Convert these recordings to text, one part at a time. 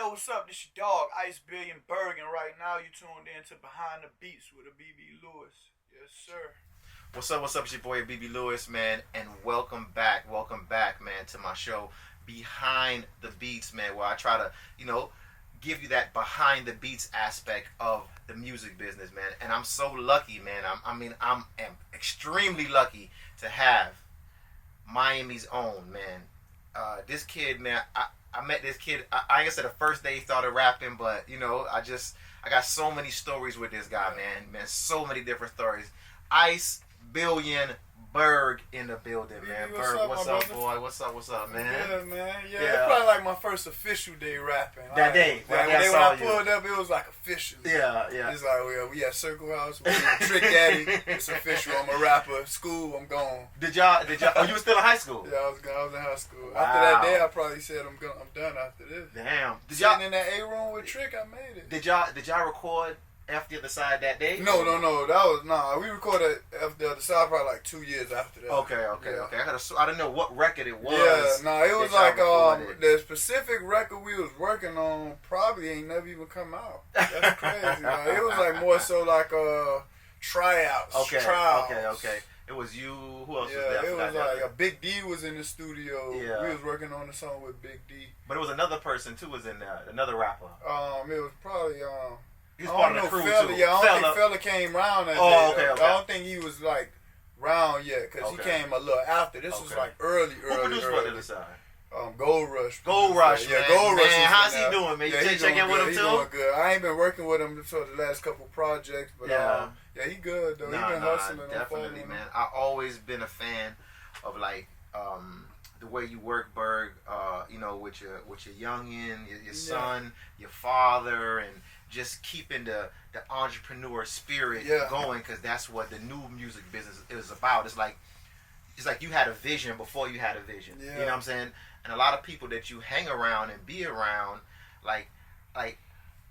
know what's up. This your dog, Ice Billion Berg, and right now you tuned in to Behind the Beats with Abebe Lewis. Yes, sir. What's up? It's your boy Abebe Lewis, man, and welcome back, man, to my show, Behind the Beats, man, where I try to, give you that behind the beats aspect of the music business, man. And I'm so lucky, man. I'm extremely lucky to have Miami's own, man. This kid, man, I met this kid. I ain't gonna say the first day he started rapping, but I got so many stories with this guy, man. So many different stories. Ice Billion Berg in the building, man. Berg, what's up, boy? What's up, man? Yeah, man. Yeah, it's probably like my first official day rapping. That day. When I pulled up, it was like official. Yeah. It's like, well, we at Circle House, we Trick Daddy. It's official. I'm a rapper. School, I'm gone. Did y'all? Oh, you were still in high school? Yeah, I was in high school. Wow. After that day, I probably said I'm done after this. Damn. Sitting in that A room with Trick, I made it. Did y'all record after the other side that day? No. We recorded after the other side probably like 2 years after that. Okay. I didn't know what record it was. Yeah, it was like the specific record we was working on probably ain't never even come out. That's crazy. It was like more so like tryouts. Trials. Okay. It was you. Who else was Yeah, there? it was like a Big D was in the studio. Yeah. We was working on the song with Big D. But it was another person too was in there, another rapper. It was probably He was part of the crew Fella, too. Yeah, I don't think Fella came round that day. Okay. I don't think he was like round yet because he came a little after. This was like early. Who produced what to the side? Gold Rush. Gold Rush, yeah, man. Gold Rush. Man, how's he doing, man? You check in with him He's too? doing good. I ain't been working with him for the last couple projects, but he good though. He been hustling. Definitely, man. I always been a fan of like the way you work, Berg. With your youngin, your son, your father, and just keeping the entrepreneur spirit going, because that's what the new music business is about. It's like you had a vision before you had a vision. Yeah. You know what I'm saying? And a lot of people that you hang around and be around, like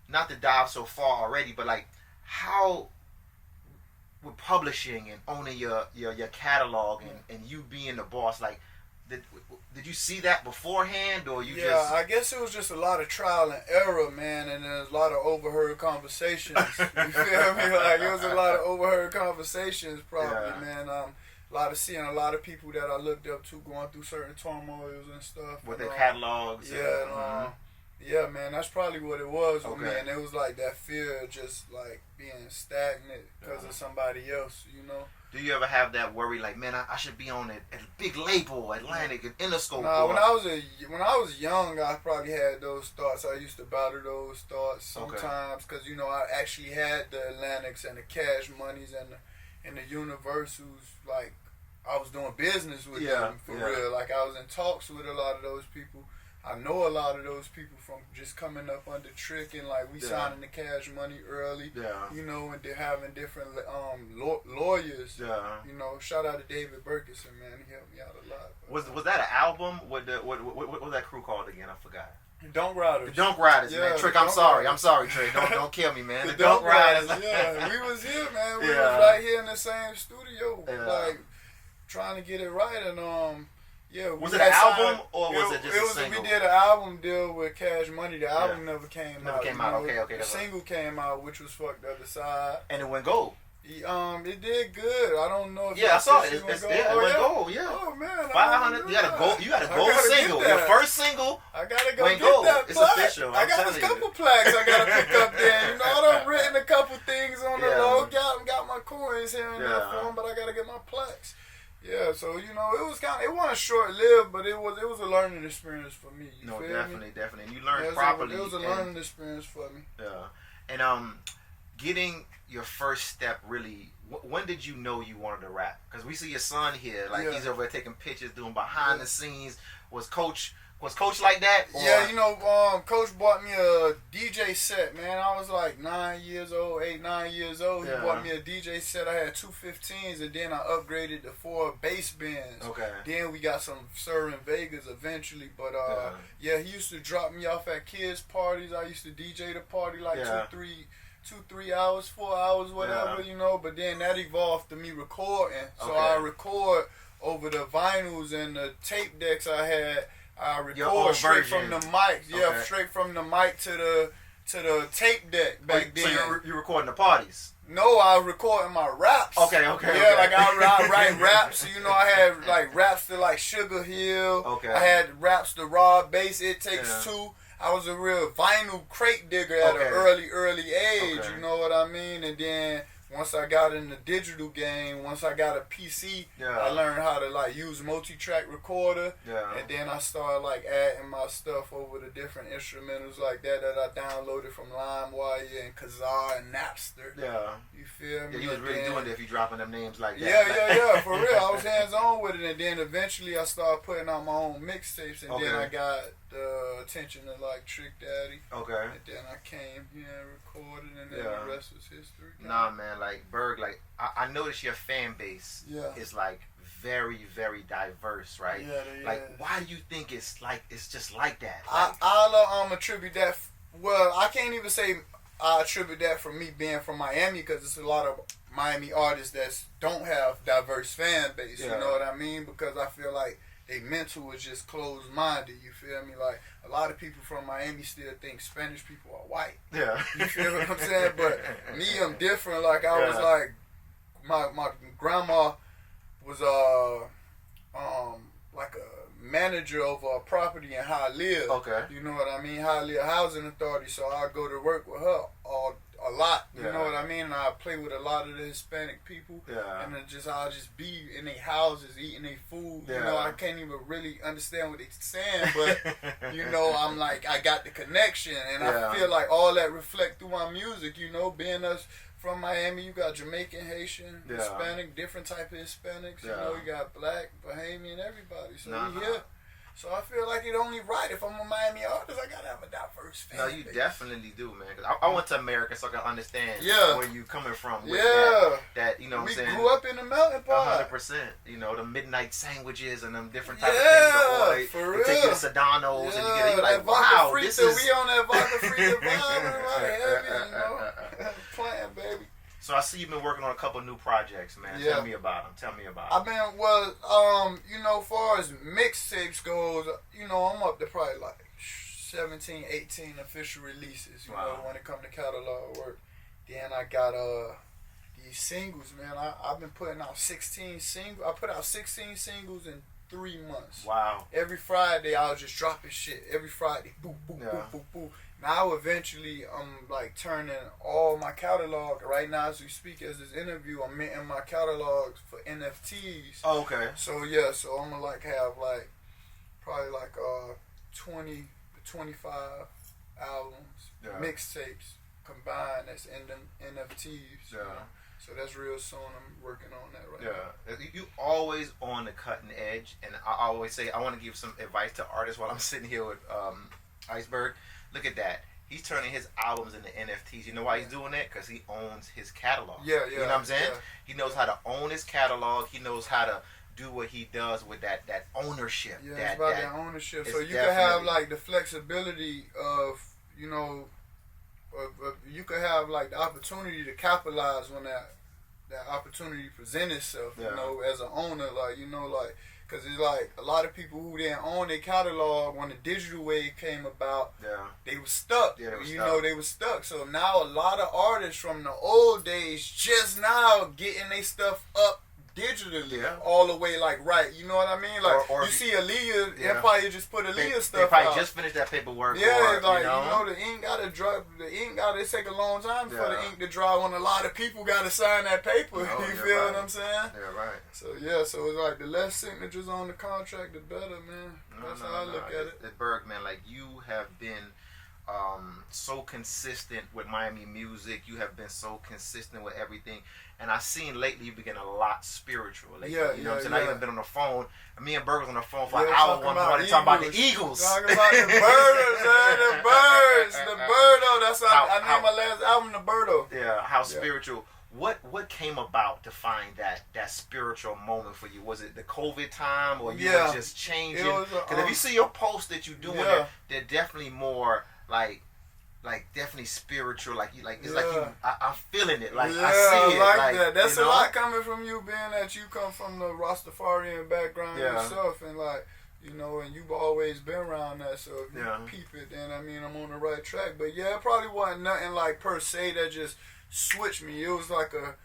not to dive so far already, but like how with publishing and owning your catalog and you being the boss, like did you see that beforehand, or you just? I guess it was just a lot of trial and error, man, and there's a lot of overheard conversations. You feel me? Like it was a lot of overheard conversations, probably, man. Seeing a lot of people that I looked up to going through certain turmoils and stuff. With their catalogs. Yeah, man, that's probably what it was with me, and it was like that fear of just like being stagnant because of somebody else, Do you ever have that worry, like, man, I should be on a big label, Atlantic, and Interscope? Nah, when I was young, I probably had those thoughts. I used to battle those thoughts sometimes because I actually had the Atlantics and the Cash Moneys and the Universals. Like I was doing business with them for real. Like I was in talks with a lot of those people. I know a lot of those people from just coming up under Trick, and like we signing the Cash Money early. And they're having different lawyers. Shout out to David Berkison, man. He helped me out a lot. Was that an album? What was that crew called again? I forgot. Dunk Riders. The Dunk Riders, man. Trick, I'm sorry, Trick. Don't kill me, man. The Dunk Riders. Yeah, we was here, man. We was right here in the same studio, like trying to get it right, and was it an album or was it just a single? We did an album deal with Cash Money. The album never came out. Never came out. Okay. The single came out, which was Fuck the Other Side, and it went gold. It did good. I don't know if I saw it. It went gold. Yeah. Oh man, 500. You got a gold single. Your first single. I gotta go went get gold. that It's plaque. official. I got a couple plaques I gotta pick up there. I done written a couple things on the logo. Got my coins here and there for them, but I gotta get my plaques. Yeah, so it was it wasn't short lived, but it was a learning experience for me. Definitely. And you learned properly. It was a learning experience for me. Yeah, and getting your first step really. When did you know you wanted to rap? Because we see your son here, like he's over there taking pictures, doing behind the scenes. Was Coach like that? Or? Yeah, Coach bought me a DJ set, man. I was like 9 years old. He bought me a DJ set. I had two 15s, and then I upgraded to 4 bass bands. Okay. Then we got some Sir in Vegas eventually, but he used to drop me off at kids' parties. I used to DJ the party like 2-3 hours, 4 hours, whatever, but then that evolved to me recording. So I record over the vinyls and the tape decks I had. I record straight from the mic. Yeah, okay. Straight from the mic to the tape deck back then. So you're recording the parties? No, I was recording my raps. Okay. Yeah, Okay. like I write raps. You know, I had like raps to like Sugar Hill. Okay. I had raps to Raw Bass. It Takes Two. I was a real vinyl crate digger at an early age. Okay. You know what I mean? And then once I got in the digital game, once I got a PC, I learned how to like use multi-track recorder. Yeah. And then I started like adding my stuff over the different instrumentals like that I downloaded from LimeWire and Kazaa and Napster. Yeah. You feel me? Yeah, you was really doing it if you dropping them names like that. Yeah, for real. I was hands-on with it, and then eventually I started putting out my own mixtapes, and then I got the attention of like Trick Daddy. Okay. And then I came here and recorded, and then the rest was history. Nah, man, like Berg, like I noticed your fan base is like very, very diverse, right? Yeah, like, why do you think it's just like that? Like, I'll attribute that. Well, I can't even say I attribute that from me being from Miami, because there's a lot of Miami artists that don't have diverse fan base. You know what I mean? Because I feel like they mental is just closed-minded. You feel me? Like, a lot of people from Miami still think Spanish people are white. Yeah. You feel what I'm saying? But me, I'm different. Like, I was like, my grandma was like a manager over a property in Hialeah. Okay. You know what I mean? Hialeah Housing Authority. So I go to work with her a lot. You know what I mean? And I play with a lot of the Hispanic people. Yeah. And I'll just be in their houses eating their food. Yeah. You know, I can't even really understand what they're saying, but you know, I'm like, I got the connection, and I feel like all that reflect through my music. You know, being us from Miami, you got Jamaican, Haitian, Hispanic, different type of Hispanics. You know, you got Black, Bahamian, everybody. So we here. So I feel like it only right. If I'm a Miami artist, I gotta have a diverse fan. No, you definitely do, man. Cause I went to America so I can understand where you coming from. With that, you know what I'm saying? We grew up in the melting pot. 100%. You know, the midnight sandwiches and them different type of things. For real. They take you to Sedano's and you get like, wow, this is... We on that vodka free vibe, right? Heavy, you know? Playing, baby. So I see you've been working on a couple new projects, man. Yeah. Tell me about them. I've been, you know, as far as mixtapes goes, you know, I'm up to probably like 17, 18 official releases, you know, when it comes to catalog work. Then I got these singles, man. I've been putting out 16 singles. I put out 16 singles in 3 months. Wow. Every Friday, I was just dropping shit. Every Friday. Boop, boop, boop, boop, boop. Now, eventually, I'm like turning all my catalog. Right now, as we speak, as this interview, I'm minting my catalogs for NFTs. Oh, okay. So, yeah, so I'm gonna like have like probably like 20 to 25 albums, mixtapes combined that's in them NFTs. Yeah. So that's real soon. I'm working on that right now. Yeah. You always on the cutting edge, and I always say I want to give some advice to artists while I'm sitting here with Iceberg. Look at that. He's turning his albums into NFTs. You know why he's doing that? Because he owns his catalog. Yeah. You know what I'm saying? Yeah. He knows how to own his catalog. He knows how to do what he does with that ownership. Yeah, it's about that ownership. So you can have like the flexibility of, you know, you could have like the opportunity to capitalize when that opportunity presents itself. You know, as an owner, like, you know, like. Because it's like a lot of people who didn't own their catalog when the digital wave came about, they were stuck. Yeah, they were stuck. So now a lot of artists from the old days just now getting their stuff up digitally all the way, like, right. You know what I mean? Like, or you see Aaliyah, they probably just put Aaliyah stuff out. They probably out. just finished that paperwork. Yeah, like, you know, the ink got to dry. It take a long time for the ink to dry when a lot of people got to sign that paper. You feel what I'm saying? Yeah, right. So, so it's like the less signatures on the contract, the better, man. That's how I look at it. Berg, man, like, you have been so consistent with Miami music. You have been so consistent with everything. And I've seen lately you've been a lot spiritual. Lately, you know what I'm saying? I even been on the phone. Me and Berg was on the phone for an hour one morning talking about the Eagles. Talking about the birds, man. The birds. The birdo. That's how I named my last album, The Birdo. Yeah, how spiritual. What came about to find that spiritual moment for you? Was it the COVID time, or you were just changing? Because if you see your posts that you're doing, they're definitely more like definitely spiritual. Like it's like you. I'm feeling it. Like I see it. Like that. That's a lot coming from you, being that you come from the Rastafarian background yourself, and like, You know, and you've always been around that, so if you peep it, then I mean I'm on the right track. But yeah, it probably wasn't nothing like per se that just switched me. It was like a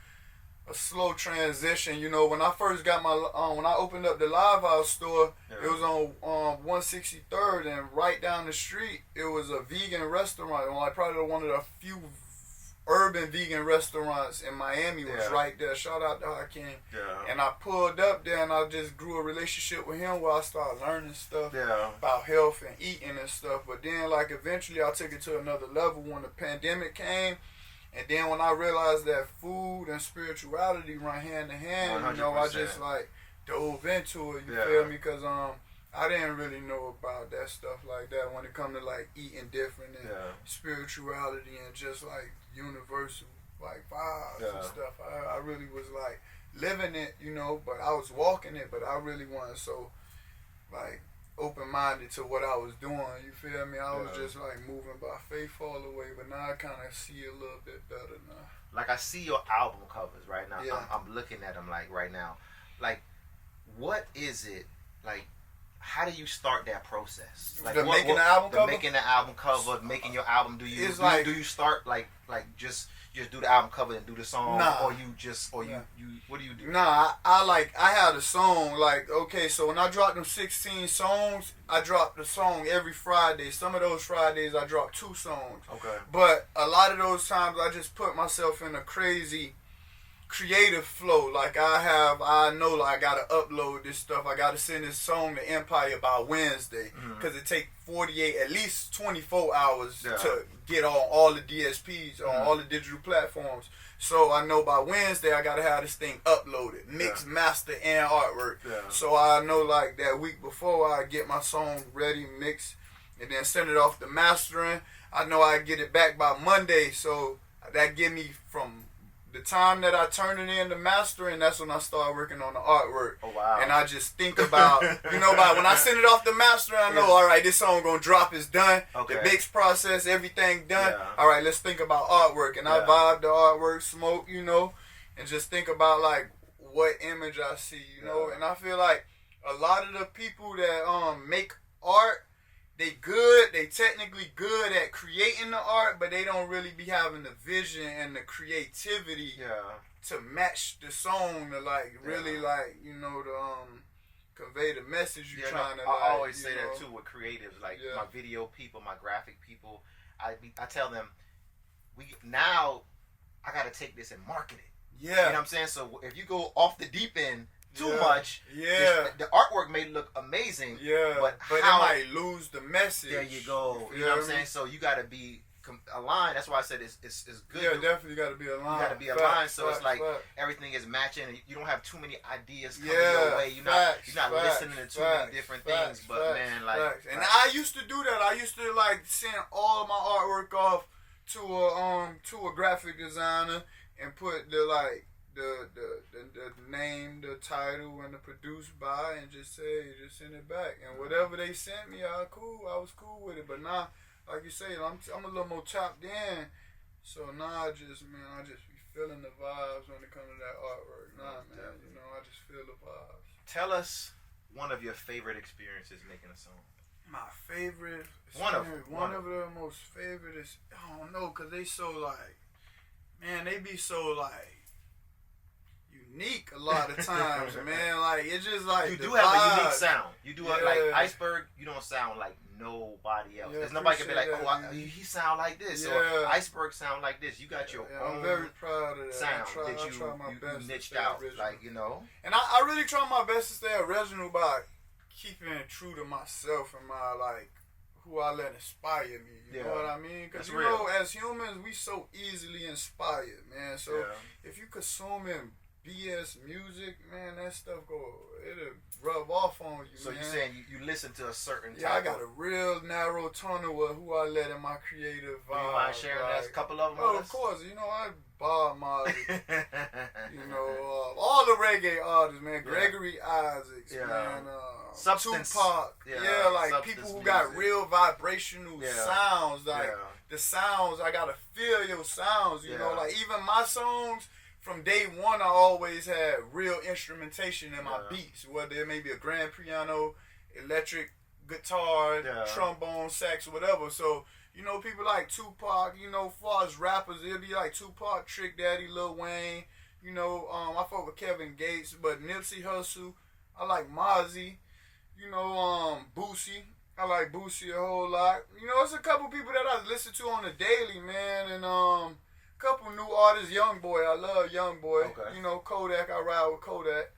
slow transition. You know, when I first got my when I opened up the Live House store, it was on 163rd, and right down the street it was a vegan restaurant. Like probably one of the few urban vegan restaurants in Miami was right there. Shout out to Hakeem. Yeah. And I pulled up there and I just grew a relationship with him where I started learning stuff about health and eating and stuff. But then like eventually I took it to another level when the pandemic came. And then when I realized that food and spirituality run hand in hand, 100%. You know, I just like dove into it, you feel me? Because I didn't really know about that stuff like that when it come to like eating different and spirituality and just like universal like vibes and stuff. I really was like living it, you know, but I was walking it, but I really wasn't so like open-minded to what I was doing, you feel me? I was just like moving by faith all the way, but now I kind of see a little bit better now. Like I see your album covers right now. I'm looking at them like right now. Like, what is it like? How do you start that process? Like making the album cover? Making the album cover, making your album. Do you start like just do the album cover and do the song, or you what do you do? Nah, I had a song like okay, so when I dropped them 16 songs, I dropped the song every Friday. Some of those Fridays I dropped 2 songs. Okay. But a lot of those times I just put myself in a crazy creative flow. Like I know like I gotta upload this stuff. I gotta send this song to Empire by Wednesday because it take 48 at least 24 hours to get on all the DSPs on all the digital platforms. So I know by Wednesday I gotta have this thing uploaded, mix, master, and artwork. So I know like that week before I get my song ready, mix, and then send it off to mastering. I know I get it back by Monday, so that give me from the time that I turn it in to mastering, that's when I start working on the artwork. Oh, wow. And I just think about, you know, when I send it off to mastering, I know, all right, this song gonna drop, it's done. Okay. The mix process, everything done. All right, let's think about artwork. And I vibe the artwork, smoke, you know, and just think about, like, what image I see, you know. And I feel like a lot of the people that make art, they technically good at creating the art, but they don't really be having the vision and the creativity to match the song to like really like, you know, to convey the message you're trying to. I always say that too with creatives, like my video people, my graphic people. I tell them I gotta take this and market it. You know what I'm saying? So if you go off the deep end too much, the artwork may look amazing, but it might lose the message. There you go. You know what I'm saying? So you got to be aligned. That's why I said it's good. Yeah, definitely got to be aligned. You got to be aligned, so it's like everything is matching. You don't have too many ideas coming your way. You're not listening to too many different things. But man, like, and I used to do that. I used to like send all of my artwork off to a graphic designer and put the like. The name, the title, and the produced by, and just send it back. And whatever they sent me, I was cool with it. But now, like you say, I'm a little more tapped in. So now I just be feeling the vibes when it comes to that artwork. Nah, man, you know, I just feel the vibes. Tell us one of your favorite experiences making a song. My favorite, one of the most favorite is, I don't know, cause they so like, man, they be so like. Unique a lot of times, man. Like it's just like you do have a unique sound. You do like Iceberg. You don't sound like nobody else. There's nobody can be like, he sound like this, or Iceberg sound like this. You got your own. I'm very proud of that. Sound that you niched out, original. Like you know. And I really try my best to stay original by keeping it true to myself and my like who I let inspire me. You know what I mean? Because you know, as humans, we so easily inspired, man. So if you consuming BS music, man, that stuff it'll rub off on you. So man. You saying you listen to a certain type? Yeah, I got a real narrow tunnel of who I let in my creative vibe. You mind sharing that? A couple of them? Oh, of course. You know, I Bob Marley. You know, all the reggae artists, man. Gregory Isaacs, man. Tupac. Like Substance people who music. got real vibrational sounds. Like the sounds, I gotta feel your sounds. You know, like even my songs. From day one, I always had real instrumentation in my beats, whether it may be a grand piano, electric guitar, Yeah. trombone, sax, whatever. So, you know, people like Tupac, you know, as far as rappers, it'll be like Tupac, Trick Daddy, Lil Wayne. You know, I fuck with Kevin Gates, but Nipsey Hussle, I like Mozzie. You know, Boosie. I like Boosie a whole lot. You know, it's a couple people that I listen to on the daily, man, and a couple new artists. Youngboy, I love Youngboy. Okay. You know, Kodak, I ride with Kodak.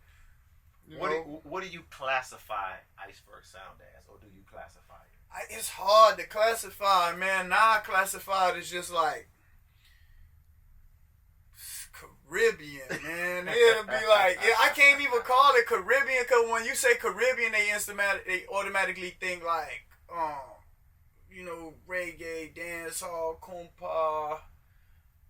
What do you classify Iceberg sound as, or do you classify it? It's hard to classify, man. Now I classify it as just like Caribbean, man. It'll be like, I can't even call it Caribbean, because when you say Caribbean, they automatically think like, you know, reggae, dancehall, compa,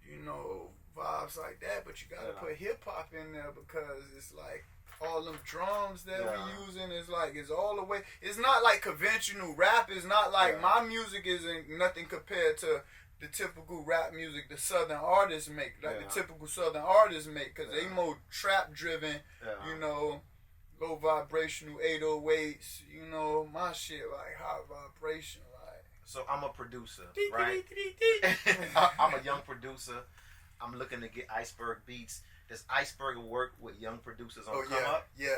you know, vibes like that. But you gotta put hip hop in there, because it's like all them drums that we using is like, it's all the way. It's not like conventional rap. It's not like my music isn't nothing compared to the typical rap music the Southern artists make, like the typical Southern artists make, because they more trap driven, you know, low vibrational 808s, you know, my shit like high vibration, like. So I'm a producer, right? I'm a young producer. I'm looking to get Iceberg beats. Does Iceberg work with young producers on come up? Yeah.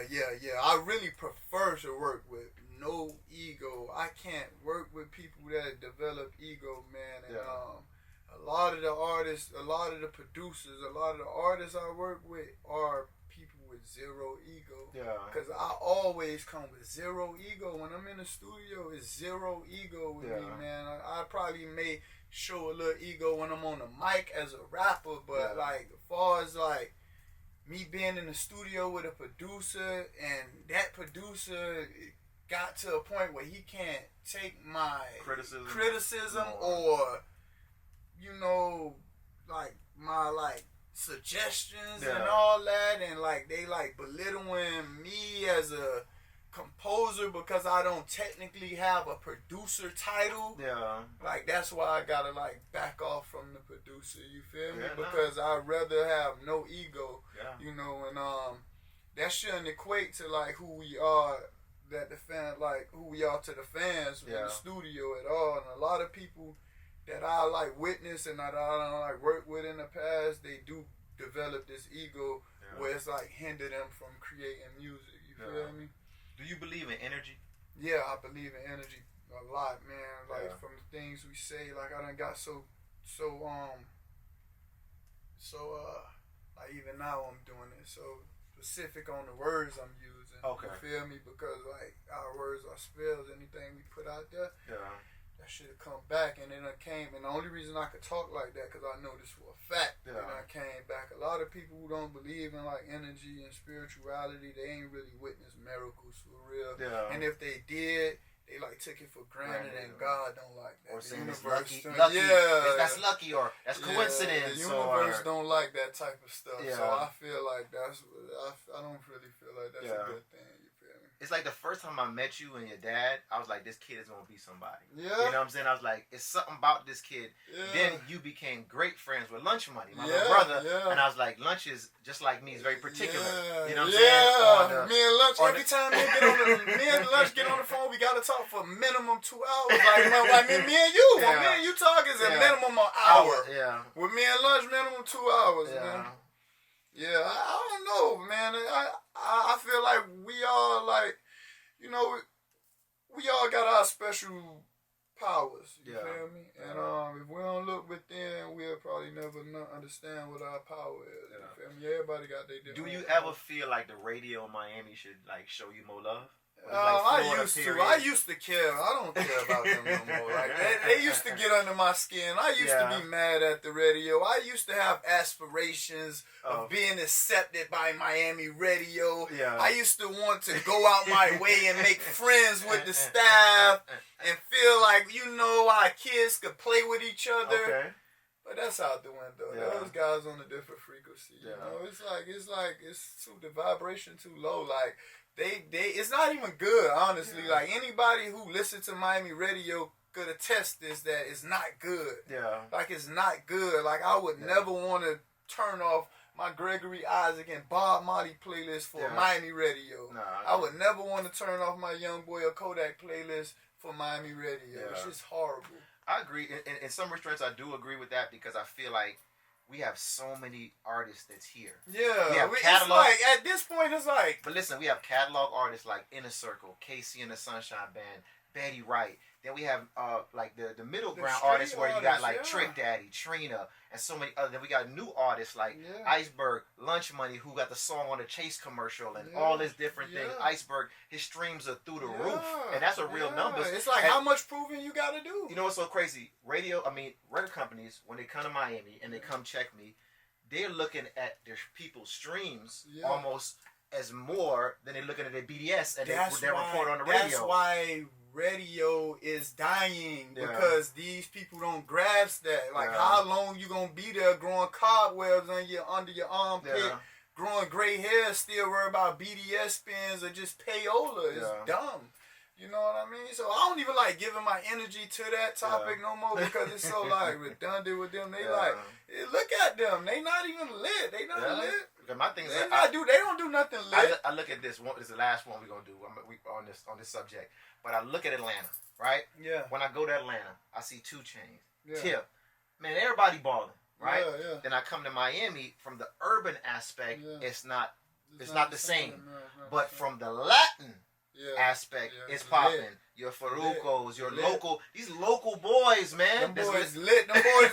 I really prefer to work with no ego. I can't work with people that develop ego, man. And a lot of the artists, a lot of the producers, a lot of the artists I work with are people with zero ego. Yeah. Because I always come with zero ego. When I'm in the studio, it's zero ego with me, man. I probably may show a little ego when I'm on the mic as a rapper, but like, as far as like me being in the studio with a producer, and that producer got to a point where he can't take my criticism or, you know, like my like suggestions and all that, and like they like belittling me as a composer because I don't technically have a producer title. Yeah. Like, that's why I gotta like back off from the producer, you feel me? Because I'd rather have no ego. Yeah. You know, and that shouldn't equate to like who we are, that the fan, like who we are to the fans in the studio at all. And a lot of people that I like witness and that I don't like work with in the past, they do develop this ego where it's like hinder them from creating music. You feel me? Do you believe in energy? Yeah, I believe in energy a lot, man. Like from the things we say, like I done got like even now I'm doing it so specific on the words I'm using. Okay. You feel me? Because like our words are spells, anything we put out there. Yeah. That should have come back, and then I came, and the only reason I could talk like that because I know this for a fact. Yeah. And I came back. A lot of people who don't believe in like energy and spirituality, they ain't really witnessed miracles for real. Yeah. And if they did, they like took it for granted, and God don't like that. Or saying it's lucky. Yeah, that's lucky, or that's coincidence. The universe don't like that type of stuff. Yeah. So I feel like I don't really feel like that's a good thing. It's like the first time I met you and your dad, I was like, this kid is going to be somebody. Yeah. You know what I'm saying? I was like, it's something about this kid. Yeah. Then you became great friends with Lunch Money, my little brother. Yeah. And I was like, Lunch is just like me. He's very particular. Yeah. You know what I'm saying? Me and Lunch, every time me and Lunch get on the phone, we got to talk for minimum 2 hours. Like me and you. When me and you talk is a minimum an hour. Yeah. With me and Lunch, minimum 2 hours, man. Yeah, I don't know, man. I feel like we all, like, you know, we all got our special powers, you feel me? And if we don't look within, we'll probably never understand what our power is, you feel me? Everybody got their different Do you ever feel like the radio in Miami should, like, show you more love? I used to care. I don't care about them no more. Like they used to get under my skin. I used to be mad at the radio. I used to have aspirations of being accepted by Miami radio. Yeah. I used to want to go out my way and make friends with the staff and feel like, you know, our kids could play with each other. Okay. But that's out the window. Yeah. Those guys on a different frequency. You know, it's the vibration too low. Like it's not even good, honestly. Yeah. Like anybody who listens to Miami radio could attest this, that it's not good. Yeah. Like it's not good. Like I would never want to turn off my Gregory Isaac and Bob Marley playlist for Miami radio. Nah, I would never want to turn off my Young Boy or Kodak playlist for Miami radio. Yeah. It's just horrible. I agree. In some restraints, I do agree with that because I feel like we have so many artists that's here. Yeah, it's like at this point, it's like. But listen, we have catalog artists like Inner Circle, Casey and the Sunshine Band, Betty Wright. Then we have like the middle ground artists where you got like Trick Daddy, Trina, and so many other. Then we got new artists like Iceberg, Lunch Money, who got the song on the Chase commercial and all this different things. Iceberg, his streams are through the roof, and that's a real number. It's like how much proving you got to do. You know what's so crazy? Record companies, when they come to Miami and they come check me, they're looking at their people's streams almost as more than they're looking at their BDS and their report on the radio. That's why radio is dying because these people don't grasp that. Like how long you gonna be there growing cobwebs under your armpit, growing gray hair, still worry about BDS spins or just payola? It's dumb. You know what I mean? So I don't even like giving my energy to that topic no more because it's so like redundant with them. They like, look at them. They not even lit. They not lit. Because my thing is they don't do nothing lit. I look at this one. This is the last one we're gonna do on this subject. But I look at Atlanta, right? Yeah. When I go to Atlanta, I see 2 Chainz, Tip, man, everybody balling, right? Yeah. Then I come to Miami. From the urban aspect, it's not the same. But from the Latin aspect, it's popping. Your Farrucos, your local, these local boys, man. Them boys lit. Them boys.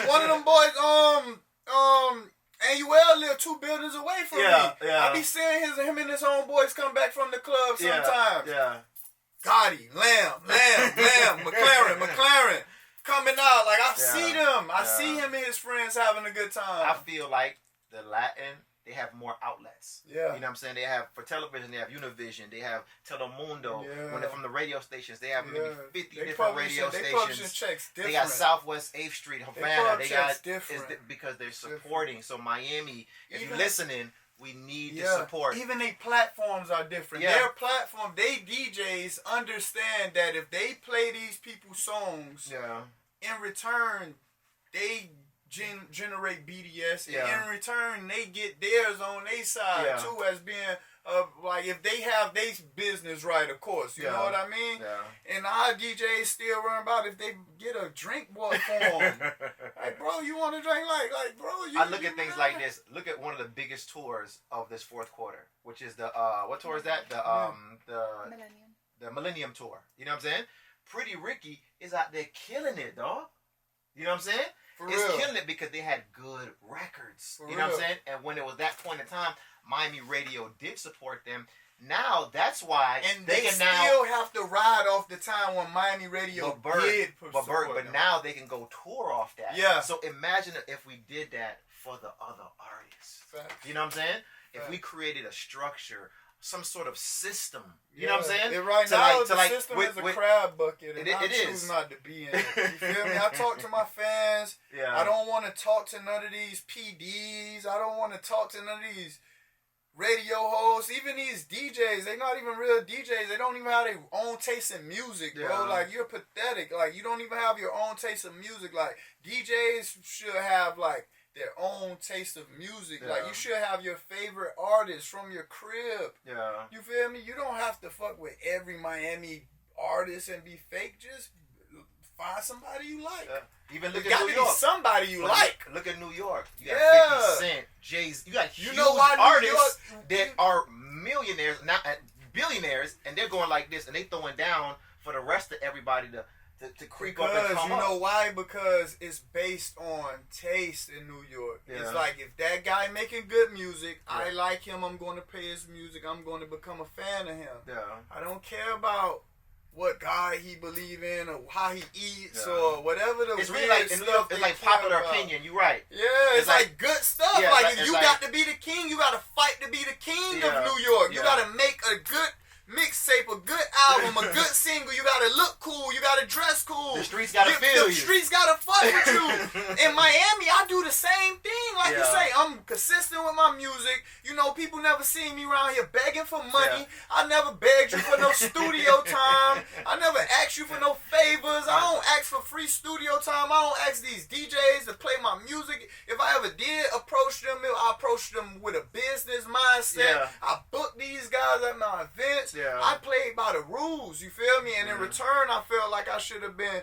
One of them boys, Anuel live 2 buildings away from me. I be seeing him and his homeboys come back from the club sometimes. Gotti, Lamb, McLaren, coming out. Like, I see them. I see him and his friends having a good time. I feel like the Latin, they have more outlets. Yeah. You know what I'm saying? They have, for television, they have Univision. They have Telemundo. Yeah. When they're from the radio stations, they have maybe 50 different radio stations. They publishing checks different. They got Southwest 8th Street, Havana. They got different. Because they're supporting. So Miami, if you're listening, we need to support. Even their platforms are different. Their platform, they DJs understand that if they play these people's songs, in return, they generate BDS, and in return, they get theirs on their side too, as being like if they have their business right, of course. You know what I mean? Yeah. And our DJs still worrying about if they get a drink bought for them. Like, bro, you want to drink? Like, bro, I look at things like this. Look at one of the biggest tours of this 4th quarter, which is the what tour is that? The Millennium Tour. You know what I'm saying? Pretty Ricky is out there killing it, dog. You know what I'm saying? It's killing it because they had good records. You know what I'm saying? And when it was that point in time, Miami radio did support them. Now that's why they can still have to ride off the time when Miami radio did support them. But now they can go tour off that. Yeah. So imagine if we did that for the other artists. Facts. You know what I'm saying? Facts. If we created a structure, some sort of system. You know what I'm saying? Right now, the system is a crab bucket, and I choose not to be in it. You feel me? I talk to my fans. Yeah. I don't want to talk to none of these PDs. I don't want to talk to none of these radio hosts. Even these DJs, they're not even real DJs. They don't even have their own taste in music, bro. Like, you're pathetic. Like, you don't even have your own taste of music. Like, DJs should have, like, their own taste of music. Like, you should have your favorite artist from your crib. Yeah. You feel me? You don't have to fuck with every Miami artist and be fake. Just find somebody you like. Even look at New York. Somebody you like. Look at New York. You got 50 Cent, Jay-Z. You got huge artists that are millionaires, not billionaires, and they're going like this, and they throwing down for the rest of everybody to creep up and come up. You know why? Because it's based on taste in New York. Yeah. It's like, if that guy making good music, I like him, I'm going to pay his music, I'm going to become a fan of him. Yeah. I don't care about what God he believe in or how he eats or whatever the it's really like stuff it's like popular opinion. You right. Yeah, it's like good stuff. Like, if you got to be the king, you got to fight to be the king of New York. You got to make a good mixtape, a good album, a good single. You gotta look cool. You gotta dress cool. The streets gotta feel you. The streets gotta fuck with you. In Miami, I do the same thing. Like you say, I'm consistent with my music. You know, people never see me around here begging for money. I never begged you for no studio time. I never asked you for no favors. I don't ask for free studio time. I don't ask these DJs to play my music. If I ever did approach them, I approached them with a business mindset. I booked these guys at my events. I played by the rules, you feel me? And in return, I felt like I should have been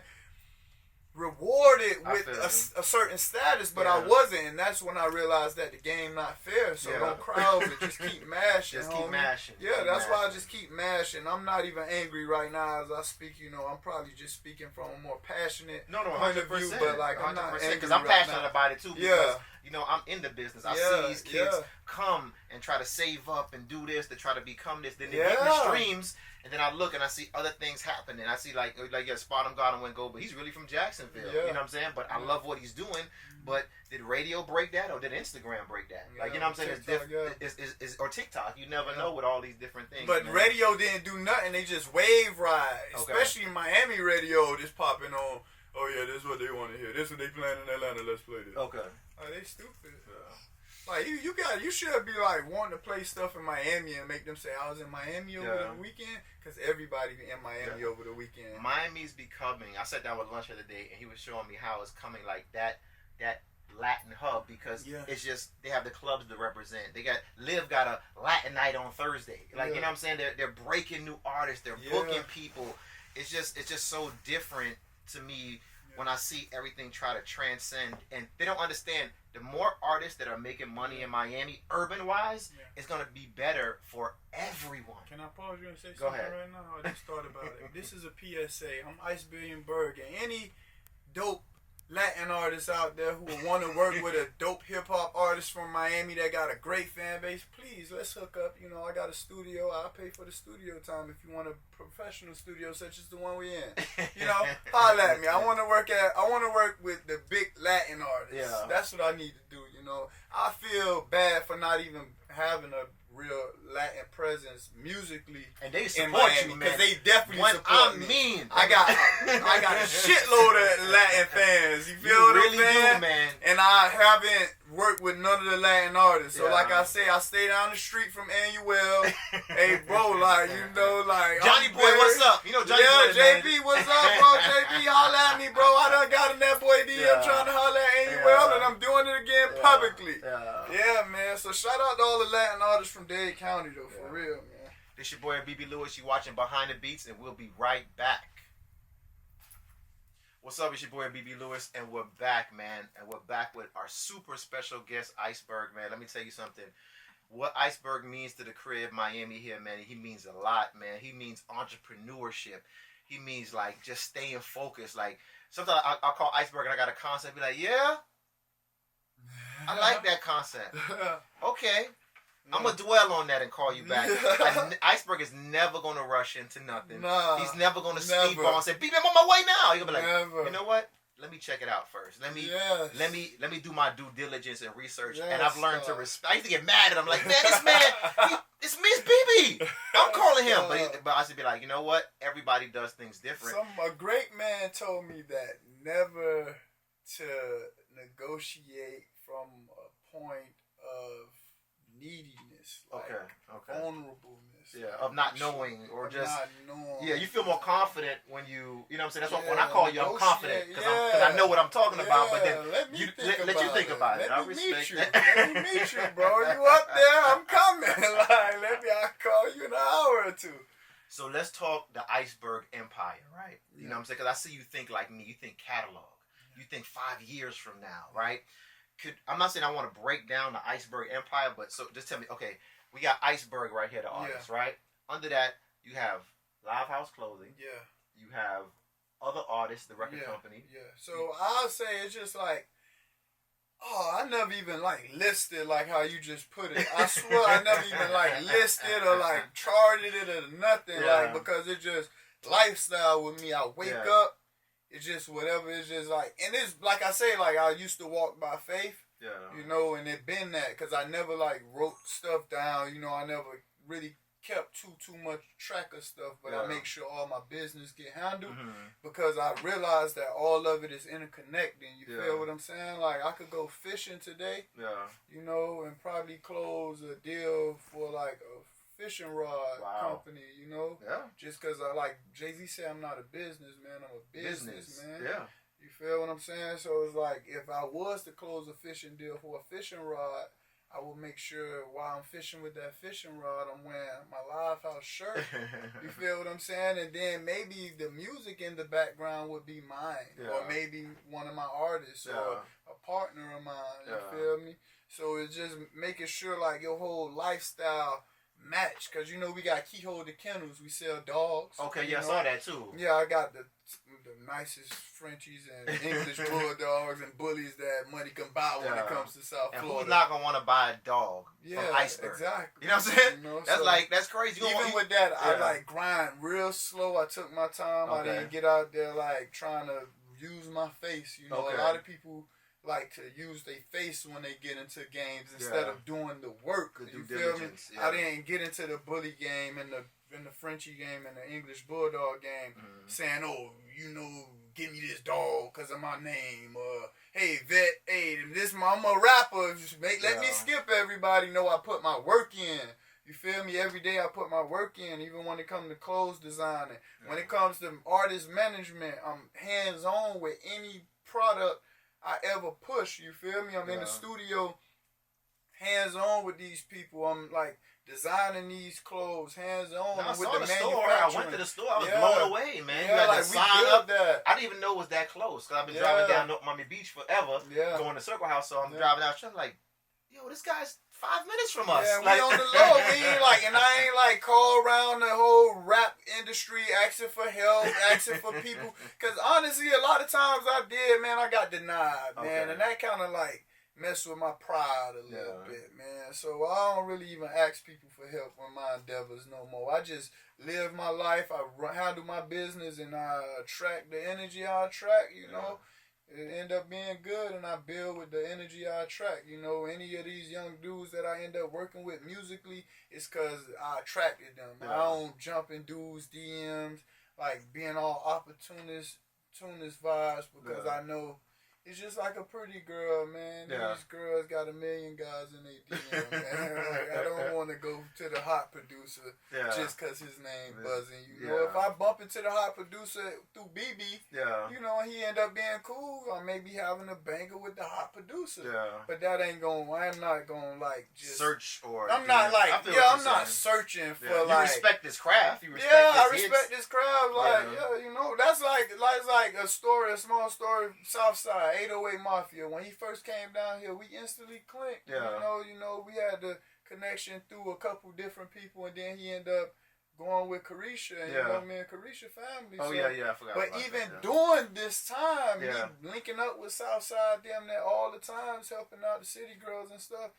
rewarded with a certain status, but I wasn't, and that's when I realized that the game not fair. So don't cry over it. Just keep mashing. Just keep mashing. Yeah, that's why I just keep mashing. I'm not even angry right now as I speak. You know, I'm probably just speaking from a more passionate point of view, but like I'm not angry because I'm passionate about it too. Because you know, I'm in the business. I see these kids come and try to save up and do this to try to become this. Then they get in the streams. And then I look and I see other things happening. I see like Spot him, God, and went go, but he's really from Jacksonville. You know what I'm saying? But I love what he's doing. But did radio break that or did Instagram break that? Like, you know what I'm saying? TikTok, or TikTok. You never know with all these different things. But radio didn't do nothing. They just wave ride. Especially in Miami radio, just popping on. Oh yeah, this is what they want to hear. This is what they playing in Atlanta. Let's play this. Okay. Oh, they stupid. Like you should be like wanting to play stuff in Miami and make them say I was in Miami over the weekend, because everybody in Miami over the weekend. Miami's becoming. I sat down with Lunch the other day and he was showing me how it's coming like that Latin hub, because it's just they have the clubs to represent. They got a Latin night on Thursday. Like you know what I'm saying? They're breaking new artists. They're booking people. It's just so different to me. When I see everything try to transcend, and they don't understand, the more artists that are making money in Miami, urban-wise, it's going to be better for everyone. Can I pause you and say something right now? I just thought about it. This is a PSA. I'm Ice Billion Berg, and any dope Latin artists out there who want to work with a dope hip-hop artist from Miami that got a great fan base, please, let's hook up. You know, I got a studio. I'll pay for the studio time if you want a professional studio such as the one we in. You know, holla at me. I want to work with the big Latin artists. That's what I need to do, you know. I feel bad for not even having a real Latin presence musically, and they support you, man. Because they definitely support me. I got a shitload of Latin fans. You feel what I'm saying? Man. And I haven't worked with none of the Latin artists. So like I say, I stay down the street from Anuel. Hey bro, like you know, like Johnny Boy, what's up? You know Johnny Boy, JB, what's up, bro? JB, holla at me, bro. I done got in that boy DM trying to holla at Anuel, and I'm doing it again publicly. Yeah, man. So shout out to all the Latin artists from Dade County, though, for real, man. This your boy Abebe Lewis. You watching Behind the Beats, and we'll be right back. What's up? It's your boy Abebe Lewis, and we're back, man. And we're back with our super special guest, Iceberg, man. Let me tell you something. What Iceberg means to the crib, Miami here, man, he means a lot, man. He means entrepreneurship. He means, like, just staying focused. Like, sometimes I'll call Iceberg, and I got a concept, be like, yeah, I like that concept. Okay. I'm going to dwell on that and call you back. Iceberg is never going to rush into nothing. He's never going to speedball and say, "Beep, I'm on my way now." He's going to be like, you know what? Let me check it out first. Let me do my due diligence and research. And I've learned to respect. I used to get mad at him. Like, man, this man, it's Miss BB. I'm calling him. But I should be like, you know what? Everybody does things different. A great man told me that never to negotiate from a point of neediness, like vulnerableness, of not knowing or just not knowing. You feel more confident when you know what I'm saying. That's what when I call you, I'm confident because I know what I'm talking about. But then let you think about it. I respect that. Let me meet you, bro. You up there? I'm coming. Like I'll call you in an hour or two. So let's talk the Iceberg Empire, right? You know what I'm saying? Because I see you think like me. You think catalog. You think 5 years from now, right? I'm not saying I want to break down the Iceberg Empire, but so just tell me, okay, we got Iceberg right here, the artist, right? Under that, you have Live House Clothing. Yeah. You have other artists, the record company. Yeah. So I'll say it's just like, I never even like listed like how you just put it. I swear I never even like listed or like charted it or nothing, like, because it's just lifestyle with me. I wake up. It's just whatever. It's just like, and it's like I say, like I used to walk by faith, you know, and it been that because I never like wrote stuff down. You know, I never really kept too much track of stuff, but I make sure all my business get handled because I realize that all of it is interconnecting. You feel what I'm saying? Like I could go fishing today, you know, and probably close a deal for like a fishing rod company, you know, just because I like Jay-Z said I'm not a businessman, I'm a businessman. You feel what I'm saying? So it's like if I was to close a fishing deal for a fishing rod, I will make sure while I'm fishing with that fishing rod, I'm wearing my Live House shirt. You feel what I'm saying? And then maybe the music in the background would be mine, or maybe one of my artists, or a partner of mine. You feel me? So it's just making sure like your whole lifestyle match, because you know we got Keyhole the Kennels, we sell dogs. Okay, I saw that too. Yeah, I got the nicest Frenchies and English bulldogs and bullies that money can buy when it comes to South Florida. Who's not gonna want to buy a dog from Iceberg? Exactly. You know what I'm saying? You know, that's crazy. Even with that, I like grind real slow. I took my time. I didn't get out there like trying to use my face. You know, a lot of people like to use their face when they get into games instead of doing the work. You feel me? I didn't get into the bully game and the Frenchie game and the English bulldog game saying, oh, you know, give me this dog because of my name. Hey, vet, hey, I'm a rapper. Let me skip everybody. No, I put my work in. You feel me? Every day I put my work in, even when it comes to clothes designing. When it comes to artist management, I'm hands-on with any product I ever push. You feel me? I'm in the studio hands-on with these people. I'm like designing these clothes hands-on with the manufacturing. I went to the store. I was blown away, man. You had to sign up. I didn't even know it was that close because I've been driving down North Miami Beach forever, going to Circle House. So I'm driving down. I'm like, yo, this guy's 5 minutes from us. Yeah, we on the low. We ain't like, and I ain't like call around the whole rap industry asking for help, asking for people. Because honestly, a lot of times I did, man, I got denied, man, and that kind of like mess with my pride a little bit, man. So I don't really even ask people for help on my endeavors no more. I just live my life. I handle my business, and I attract the energy I attract. You know, it end up being good, and I build with the energy I attract. You know, any of these young dudes that I end up working with musically, it's because I attracted them. I don't jump in dudes' DMs like being all opportunist vibes because I know. It's just like a pretty girl, man. These girls got 1 million guys in their DM, man. Like, I don't want to go to the hot producer just because his name buzzing. You know, if I bump into the hot producer through BB, you know, he end up being cool, I may be having a banger with the hot producer. But that ain't going, I'm not going to like just search or. I'm not like, I'm not searching for like. You respect this craft. You respect I respect this craft. Like, you know, that's like a story, a small story, Southside. 808 Mafia. When he first came down here, we instantly clicked. You know, we had the connection through a couple different people, and then he ended up going with Carisha, and you know, me and Carisha family. Oh, so, I forgot. But even during this time, he linking up with Southside, damn near all the times, helping out the city girls and stuff.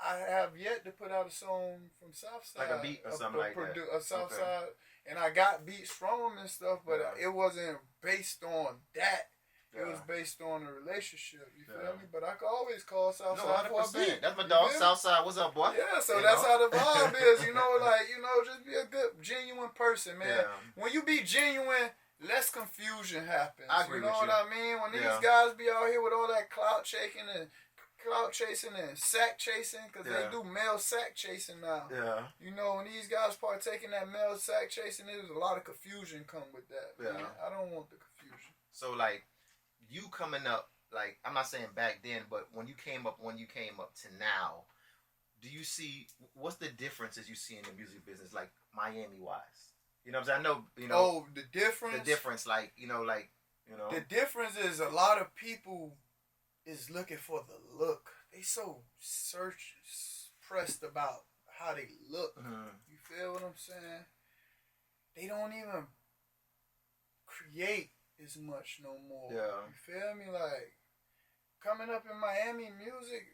I have yet to put out a song from Southside, like a beat or something like that. A Southside, and I got beats from him and stuff, but it wasn't based on that. It was based on a relationship, you feel me? But I could always call Southside for a beat. That's my dog, Southside. What's up, boy? Yeah, so that's how the vibe is, you know, like, you know, just be a good, genuine person, man. When you be genuine, less confusion happens. I agree with you. You know what I mean? When these guys be out here with all that clout chasing and sack chasing, because they do male sack chasing now. You know, when these guys partake in that male sack chasing, there's a lot of confusion come with that. Man. I don't want the confusion. So, like, you coming up, like, I'm not saying back then, but when you came up to now, do you see, what's the differences you see in the music business, like, Miami-wise? You know what I'm saying? I know, you know. Oh, the difference? The difference, like, you know. The difference is a lot of people is looking for the look. They so pressed about how they look. You feel what I'm saying? They don't even create as much no more. You feel me? Like, coming up in Miami music,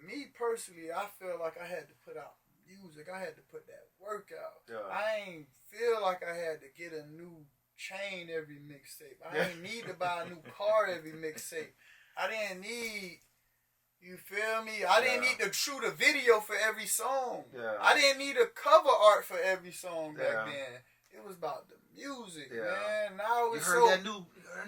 me personally, I feel like I had to put out music. I had to put that work out. I ain't feel like I had to get a new chain every mixtape. I ain't need to buy a new car every mixtape. I didn't need You feel me? I didn't need to shoot a video for every song. Yeah. I didn't need a cover art for every song back then. It was about the music, man. Now it's that new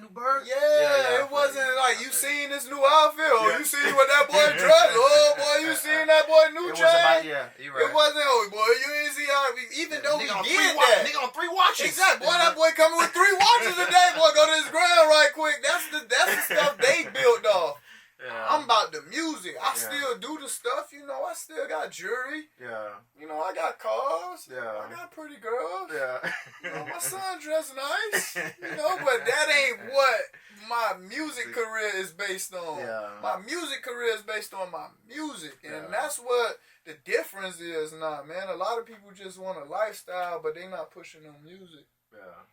Berg? Yeah, it wasn't like you seen this new outfit or you seen what that boy dressed. Oh boy, you seen that boy new chain? You're right. It wasn't, oh boy, you didn't see how even though we did that. Nigga on 3 watches. Exactly. Boy, that boy coming with 3 watches a day. Boy, go to his ground right quick. That's the stuff they built off. Yeah. I'm about the music. I still do the stuff, you know. I still got jewelry. Yeah. You know, I got cars. Yeah. I got pretty girls. Yeah. You know, my son dressed nice. You know, but that ain't what my music career is based on. Yeah. My music career is based on my music. And that's what the difference is now, man. A lot of people just want a lifestyle, but they not pushing on music. Yeah.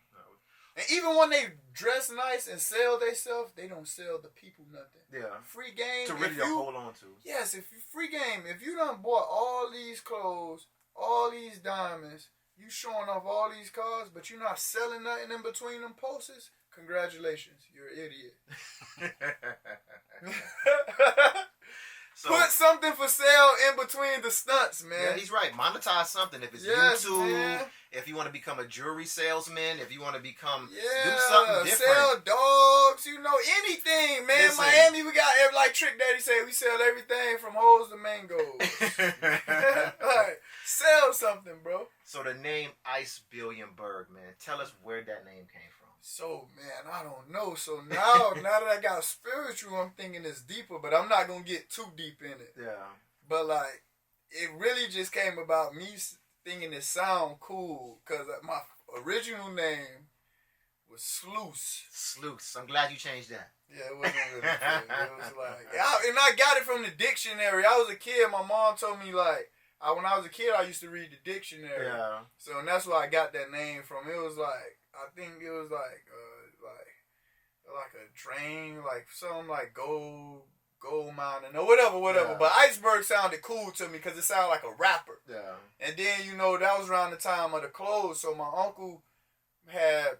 And even when they dress nice and sell themselves, they don't sell the people nothing. Yeah. Free game. To really hold on to. Yes, if you free game, if you done bought all these clothes, all these diamonds, you showing off all these cars, but you're not selling nothing in between them posters, congratulations, you're an idiot. So, put something for sale in between the stunts, man. Yeah, he's right. Monetize something. If it's YouTube, man. If you want to become a jewelry salesman, if you want to become do something different. Sell dogs, you know, anything, man. Listen, Miami, we got like Trick Daddy said, we sell everything from hoes to mangoes. Like, sell something, bro. So the name Ice Billion Berg, man. Tell us where that name came from. So, man, I don't know. So now that I got spiritual, I'm thinking it's deeper, but I'm not going to get too deep in it. Yeah. But, like, it really just came about me thinking it sound cool, because my original name was Sluice. Sluice. I'm glad you changed that. Yeah, it wasn't really good. It was like, and I got it from the dictionary. I was a kid. My mom told me, like, when I was a kid, I used to read the dictionary. Yeah. So, and that's where I got that name from. It was like, I think it was like a drain, like something like gold mining or whatever. Yeah. But Iceberg sounded cool to me because it sounded like a rapper. Yeah. And then, you know, that was around the time of the clothes. So my uncle had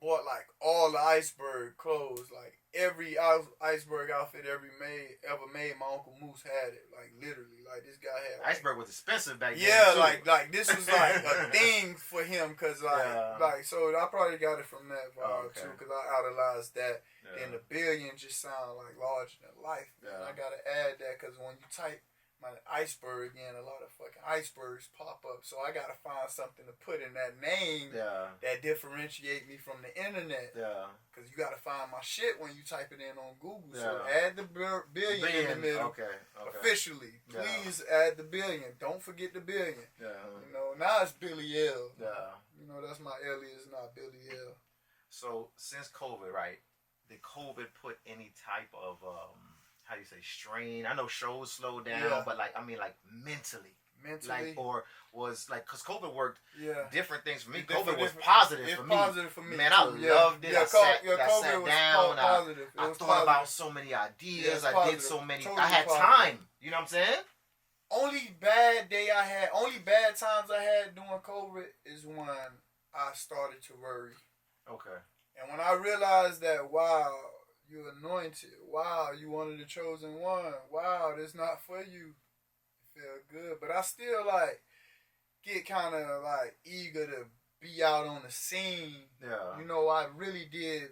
bought like all the Iceberg clothes, like every Iceberg outfit ever made. My Uncle Moose had it, like literally. Like this guy had. Like, Iceberg was expensive back then. Yeah, like this was like a thing for him, cause like so I probably got it from that vibe too, cause I idolized that. Yeah. And the billion just sound like larger than life. Man. Yeah. I gotta add that, cause when you type my iceberg in, a lot of fucking icebergs pop up. So I gotta find something to put in that name that differentiate me from the internet. Yeah. Cause you gotta find my shit when you type it in on Google. Yeah. So add the billion in the middle. Okay. Officially. Please add the billion. Don't forget the billion. Yeah. You know, now it's Billy L. Yeah. You know, that's my alias, not Billy L. So since COVID, right? Did COVID put any type of how do you say, strain? I know shows slowed down, but like, I mean, like mentally, like, or was like, cause COVID worked different things for me. COVID was positive for me. Positive for me. Man, I loved it. I sat down. I thought about so many ideas. I did so many. Totally I had time. You know what I'm saying? Only bad times I had during COVID is when I started to worry. Okay. And when I realized that, wow, you're anointed. Wow, you one of the chosen one. Wow, this not for you. It feel good. But I still, like, get kind of, like, eager to be out on the scene. Yeah. You know, I really did.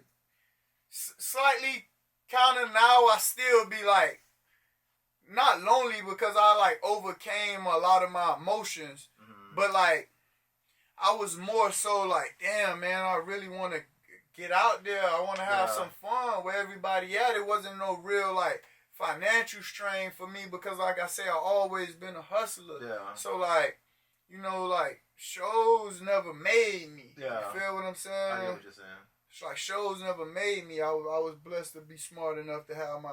Slightly kind of now I still be, like, not lonely because I, like, overcame a lot of my emotions. Mm-hmm. But, like, I was more so, like, damn, man, I really want to get out there. I want to have some fun where everybody at. It wasn't no real like financial strain for me because like I say, I always been a hustler. Yeah. So like, you know, like shows never made me. Yeah. You feel what I'm saying? I get what you're saying. It's like shows never made me. I was blessed to be smart enough to have my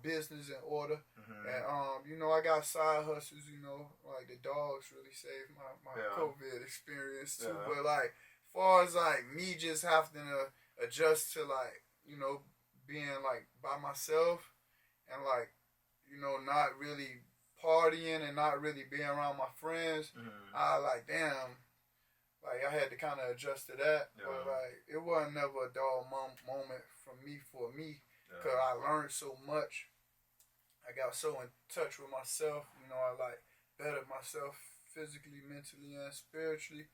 business in order. Mm-hmm. And you know, I got side hustles, you know, like the dogs really saved my COVID experience too. Yeah. But like far as like me just having to adjust to like, you know, being like by myself and like, you know, not really partying and not really being around my friends, I like damn, like I had to kind of adjust to that. Yeah. But like it wasn't never a dull moment for me. because I learned so much. I got so in touch with myself. I like bettered myself physically, mentally, and spiritually.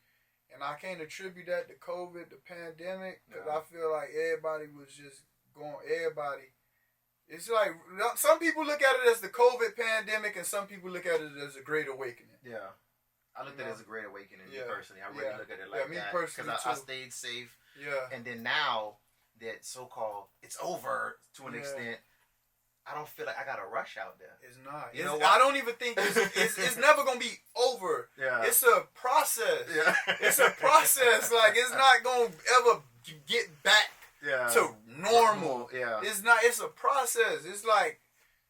And I can't attribute that to COVID, the pandemic, because I feel like everybody was just everybody. It's like, some people look at it as the COVID pandemic, and some people look at it as a great awakening. Yeah. I looked at it as a great awakening, me personally. I really look at it like me that. Personally, because I stayed safe. Yeah. And then now that so-called it's over to an extent, I don't feel like I got to rush out there. It's not. You know what? I don't even think it's never going to be over. Yeah. It's a process. Yeah. It's a process. Like, it's not going to ever get back to normal. Yeah. It's not. It's a process. It's like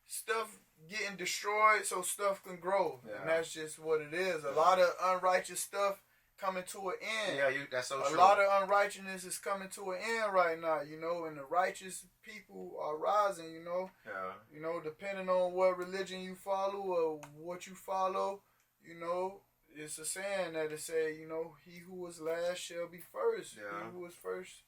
stuff getting destroyed so stuff can grow. Yeah. And that's just what it is. A lot of unrighteous stuff coming to an end. Yeah, that's so true. A lot of unrighteousness is coming to an end right now, and the righteous people are rising, Yeah. Depending on what religion you follow or what you follow, it's a saying that it say, he who was last shall be first. Yeah. He who was first,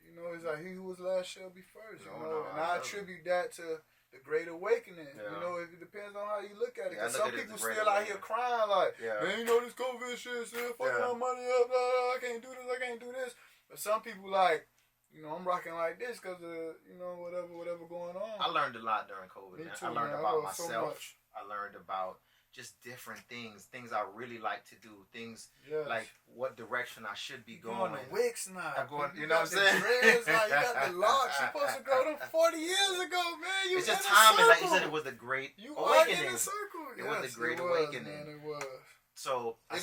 it's like he who was last shall be first, And I attribute that to the Great Awakening. Yeah. It depends on how you look at it. Cause some people still out here crying like, man, this COVID shit, still fucking my money up. I can't do this. I can't do this. But some people like, I'm rocking like this because of, whatever going on. I learned a lot during COVID. Me too, I learned man. about myself. I learned about just different things I really like to do. Things like what direction I should be going. You're going to Wicks now. I'm going, you know what I'm saying? Dreads, now. You got the locks. You're supposed to grow them 40 years ago, man. It's just timing. Like you said, it was the Great Awakening. In a circle. It was the Great Awakening. Man, it was. So I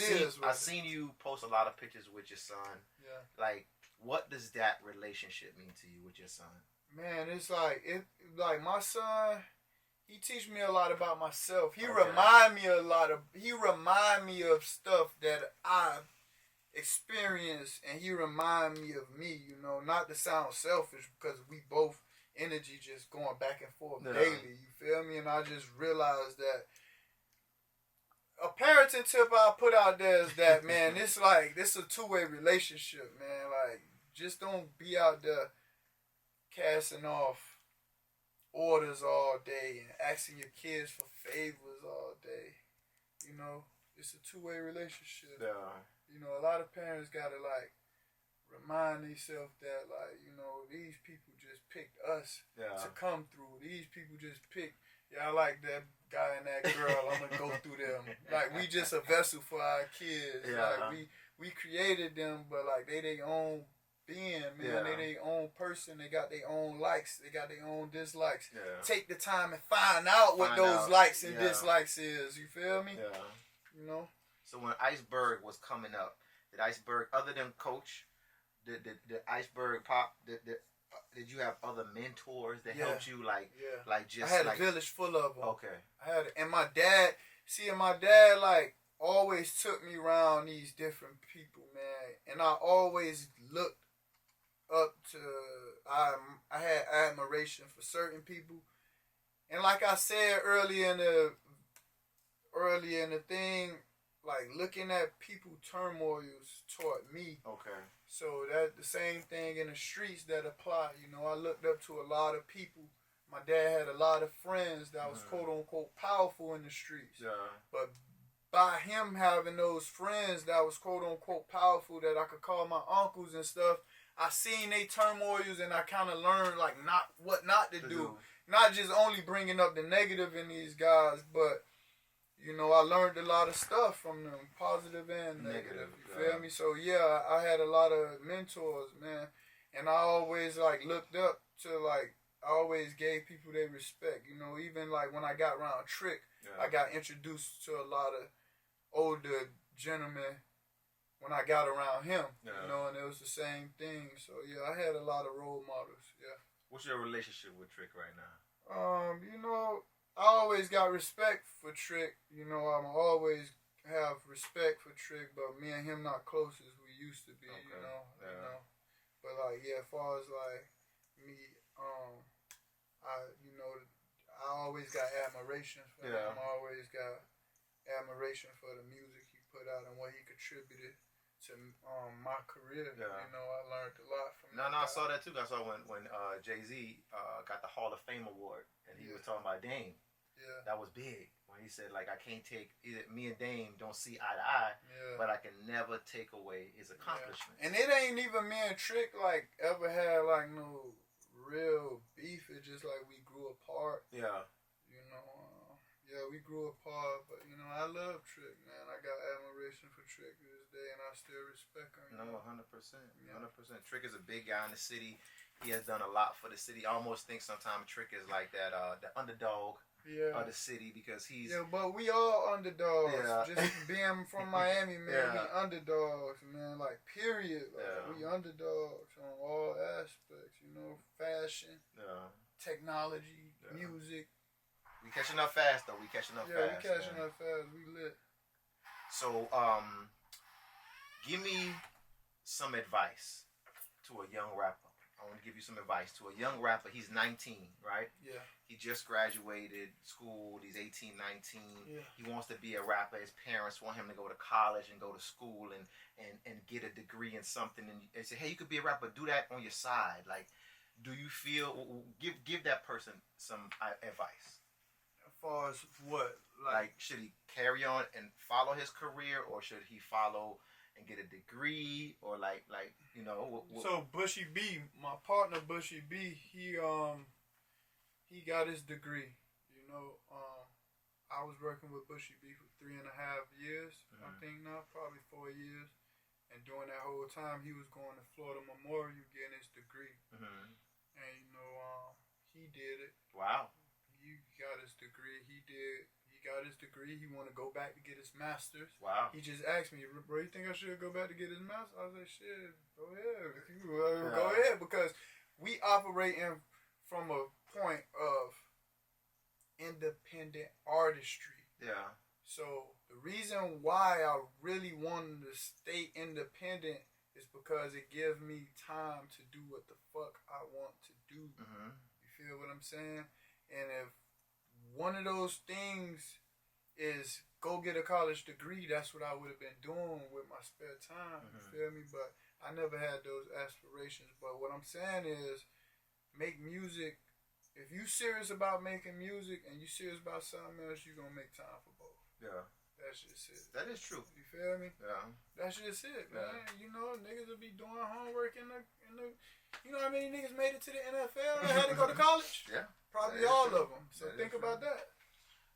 seen you post a lot of pictures with your son. Yeah. Like, what does that relationship mean to you with your son? Man, it's like my son. He teach me a lot about myself. He remind me of stuff that I've experienced, and he remind me of me, not to sound selfish, because we both energy just going back and forth daily, you feel me? And I just realized that a parenting tip I put out there is that, man, this a two-way relationship, man. Like, just don't be out there casting off orders all day and asking your kids for favors all day. It's a two-way relationship. Yeah. A lot of parents gotta remind themselves that these people just picked us to come through. These people just picked. I like that guy and that girl. I'm gonna go through them. Like, we just a vessel for our kids. Yeah. Like, we created them, but they their own being, man. They their own person. They got their own likes. They got their own dislikes. Yeah. Take the time and find out what those likes and dislikes is. You feel me? Yeah. So when Iceberg was coming up, did Iceberg, other than Coach, did Iceberg pop? Did you have other mentors that helped you? I had a village full of them. Okay. And my dad always took me around these different people, man. And I always looked up to, I had admiration for certain people, and like I said earlier in the thing, looking at people turmoils taught me. Okay. So that's the same thing in the streets that apply. I looked up to a lot of people. My dad had a lot of friends that was quote unquote powerful in the streets. Yeah. But by him having those friends that was quote unquote powerful that I could call my uncles and stuff, I seen they turmoils, and I kind of learned what not to do. Not just only bringing up the negative in these guys, but I learned a lot of stuff from them, positive and negative. You feel me? So I had a lot of mentors, man, and I always looked up to I always gave people their respect. Even when I got around Trick, I got introduced to a lot of older gentlemen. When I got around him, and it was the same thing. So I had a lot of role models. Yeah. What's your relationship with Trick right now? I always got respect for Trick. I'm always have respect for Trick, but me and him not close as we used to be. Okay. But as far as me, I always got admiration for him. I always got admiration for the music he put out and what he contributed to my career. Yeah. You know, I learned a lot from. No, I saw that too. I saw when Jay-Z got the Hall of Fame award, and he was talking about Dame. Yeah. That was big when he said, like, I can't take either me and Dame don't see eye to eye, but I can never take away his accomplishments. And it ain't even me and Trick like ever had like no real beef. It's just like we grew apart. Yeah. You know, we grew apart, but you know, I love Trick, man. I got admiration for Trick to this day, and I still respect him. No, 100%, 100%. Trick is a big guy in the city. He has done a lot for the city. I almost think sometimes Trick is like that, the underdog of the city because he's. Yeah, but we all underdogs. Yeah. Just being from Miami, man, we underdogs, man. Like, period. Like, we underdogs on all aspects. You know, fashion, technology, music. We catching up fast though. We catching up fast. Yeah, we catching up fast. We lit. So, give me some advice to a young rapper. I want to give you some advice to a young rapper. He's 19, right? Yeah. He just graduated school. He's 18, 19. Yeah. He wants to be a rapper. His parents want him to go to college and go to school and get a degree in something. And they say, hey, you could be a rapper. Do that on your side. Like, do you feel... Give that person some advice. As far as what? Like, should he carry on and follow his career, or should he follow and get a degree, or like you know? So Bushy B, my partner Bushy B, he got his degree. You know, I was working with Bushy B for 3.5 years. I think now, probably 4 years. And during that whole time, he was going to Florida Memorial getting his degree. And you know, he did it. Wow. He got his degree. He got his degree. He want to go back to get his master's. Wow. He just asked me, bro, you think I should go back to get his master's? I was like, shit, go ahead. If you go ahead, because we operating from a point of independent artistry. Yeah. So the reason why I really wanted to stay independent is because it gives me time to do what the fuck I want to do. You feel what I'm saying? And if one of those things is go get a college degree, that's what I would have been doing with my spare time. You feel me? But I never had those aspirations. But what I'm saying is, make music. If you serious about making music and you serious about something else, you're going to make time for both. Yeah. That's just it. That is true. You feel me? Yeah. That's just it, man. You know, niggas will be doing homework in the you know how many niggas made it to the NFL and had to go to college? Yeah. Probably all of them. So think about that.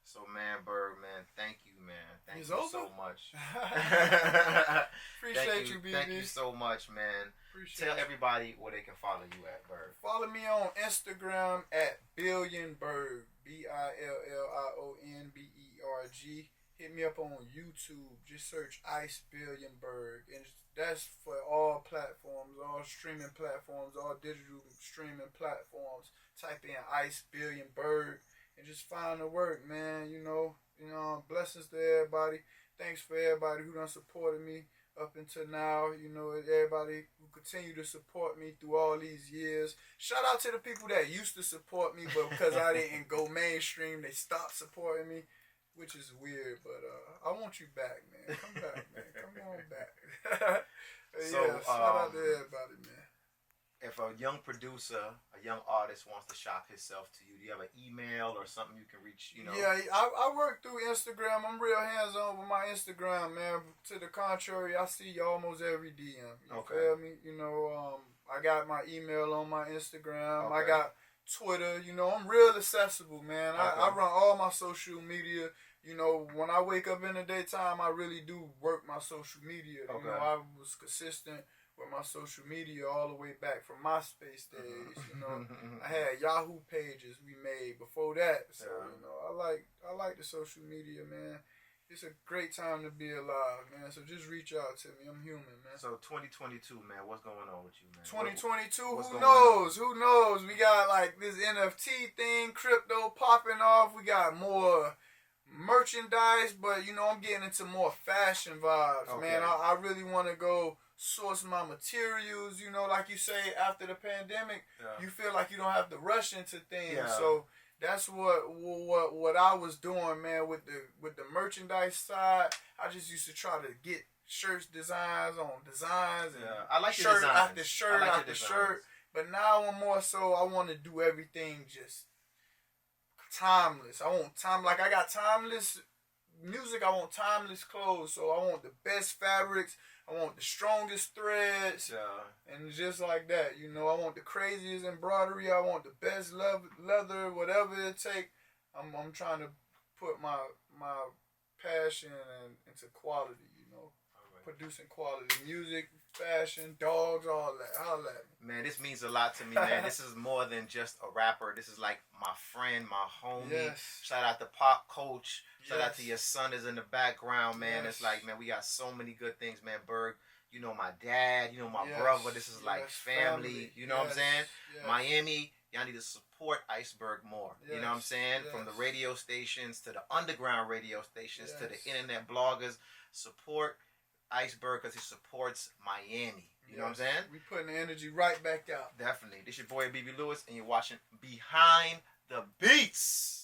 So, man, Berg, man, thank you, man. Thank you so much. Appreciate you, BB. Thank you so much, man. Tell everybody where they can follow you at, Berg. Follow me on Instagram at BillionBerg, BillionBerg. Hit me up on YouTube. Just search Ice Billion Berg. And that's for all platforms, all streaming platforms, all digital streaming platforms. Type in Ice Billion Berg and just find the work, man. You know, blessings to everybody. Thanks for everybody who done supported me up until now. You know, everybody who continue to support me through all these years. Shout out to the people that used to support me, but because I didn't go mainstream, they stopped supporting me. Which is weird, but I want you back, man. Come back, man. Come on back. So, shout out to everybody, man. If a young producer, a young artist wants to shop himself to you, do you have an email or something you can reach, you know? Yeah, I work through Instagram. I'm real hands-on with my Instagram, man. To the contrary, I see you almost every DM. You feel me? You know, I got my email on my Instagram. I got Twitter, you know, I'm real accessible, man. I run all my social media. You know, when I wake up in the daytime, I really do work my social media. You know, I was consistent with my social media all the way back from MySpace days. You know, I had Yahoo pages we made before that. So, you know, I like the social media, man. It's a great time to be alive, man. So just reach out to me. I'm human, man. So 2022, man, what's going on with you, man? 2022, who knows? Who knows? We got like this NFT thing, crypto popping off. We got more merchandise, but you know, I'm getting into more fashion vibes, man. I really want to go source my materials. You know, like you say, after the pandemic, you feel like you don't have to rush into things. So that's what I was doing, man, with the merchandise side. I just used to try to get shirts designs on designs. And I like your shirt designs. after shirt I like after shirt. But now I'm more so, I want to do everything just timeless. I want time, like I got timeless music, I want timeless clothes. So I want the best fabrics, I want the strongest threads, and just like that, you know. I want the craziest embroidery, I want the best leather, whatever it take. I'm trying to put my passion into quality, you know. Producing quality music, fashion, dogs, all that. Man, this means a lot to me, man. This is more than just a rapper. This is like my friend, my homie. Yes. Shout out to Pop Coach. Shout out to your son is in the background, man. It's like, man, we got so many good things, man. Berg, you know my dad, you know my brother. This is like family. You know what I'm saying? Miami, y'all need to support Iceberg more. You know what I'm saying? From the radio stations to the underground radio stations to the internet bloggers. Support Iceberg because he supports Miami. You know what I'm saying? We putting the energy right back out. Definitely. This your boy Abebe Lewis, and you're watching Behind the Beats.